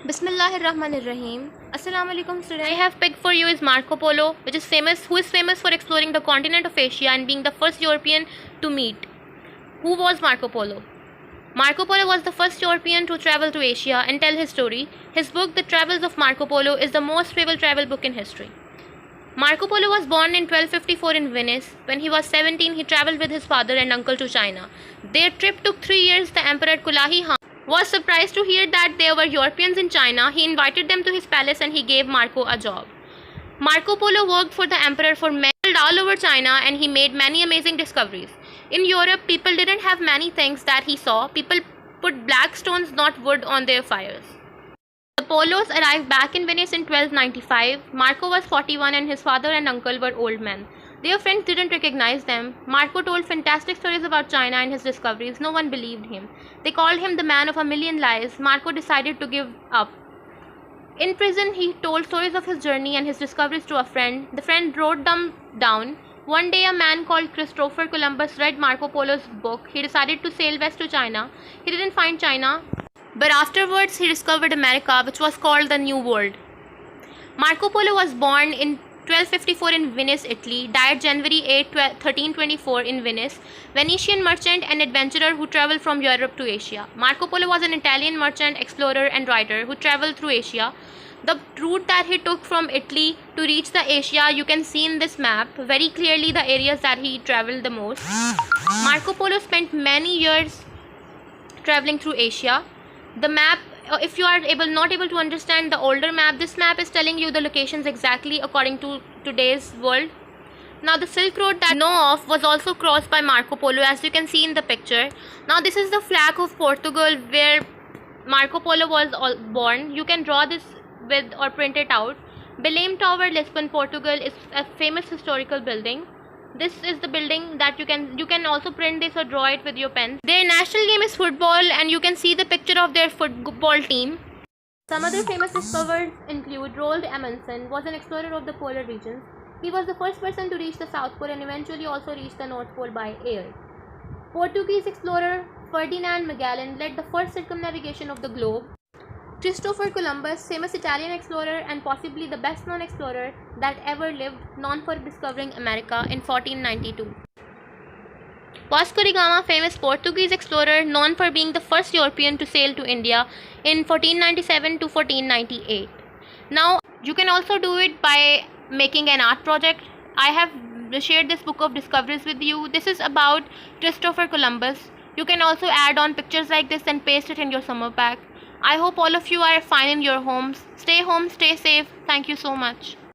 Bismillahirrahmanirrahim. Assalamu alaikum students. I have picked for you is Marco Polo, who is famous for exploring the continent of Asia and being the first European to meet. Who was Marco Polo? Marco Polo was the first European to travel to Asia and tell his story. His book, The Travels of Marco Polo, is the most favorite travel book in history. Marco Polo was born in 1254 in Venice. When he was 17, he traveled with his father and uncle to China. Their trip took 3 years. The Emperor Kublai Khan was surprised to hear that there were Europeans in China. He invited them to his palace and he gave Marco a job. Marco Polo worked for the emperor for many all over China and he made many amazing discoveries. In Europe, people didn't have many things that he saw. People put black stones, not wood, on their fires. The Polos arrived back in Venice in 1295. Marco was 41 and his father and uncle were old men. Their friends didn't recognize them. Marco told fantastic stories about China and his discoveries. No one believed him. They called him the man of a million lies. Marco decided to give up. In prison, he told stories of his journey and his discoveries to a friend. The friend wrote them down. One day, a man called Christopher Columbus read Marco Polo's book. He decided to sail west to China. He didn't find China, but afterwards he discovered America, which was called the New World. Marco Polo was born in 1254 in Venice, Italy, died January 8, 1324 in Venice, Venetian merchant and adventurer who traveled from Europe to Asia. Marco Polo was an Italian merchant, explorer and writer who traveled through Asia. The route that he took from Italy to reach the Asia, you can see in this map very clearly the areas that he traveled the most. Marco Polo spent many years traveling through Asia. The map, if you are not able to understand the older map, this map is telling you the locations exactly according to today's world. Now the Silk Road that we know of was also crossed by Marco Polo, as you can see in the picture. Now this is the flag of Portugal where Marco Polo was born. You can draw this with or print it out. Belém Tower, Lisbon, Portugal is a famous historical building. This is the building that you can also print this or draw it with your pen. Their national game is football and you can see the picture of their football team. Some other famous discoveries include Roald Amundsen was an explorer of the polar regions. He was the first person to reach the South Pole and eventually also reach the North Pole by air. Portuguese explorer Ferdinand Magellan led the first circumnavigation of the globe. Christopher Columbus, famous Italian explorer and possibly the best known explorer that ever lived, known for discovering America in 1492. Vasco da Gama, famous Portuguese explorer known for being the first European to sail to India in 1497 to 1498. Now, you can also do it by making an art project. I have shared this book of discoveries with you. This is about Christopher Columbus. You can also add on pictures like this and paste it in your summer pack. I hope all of you are fine in your homes. Stay home, stay safe. Thank you so much.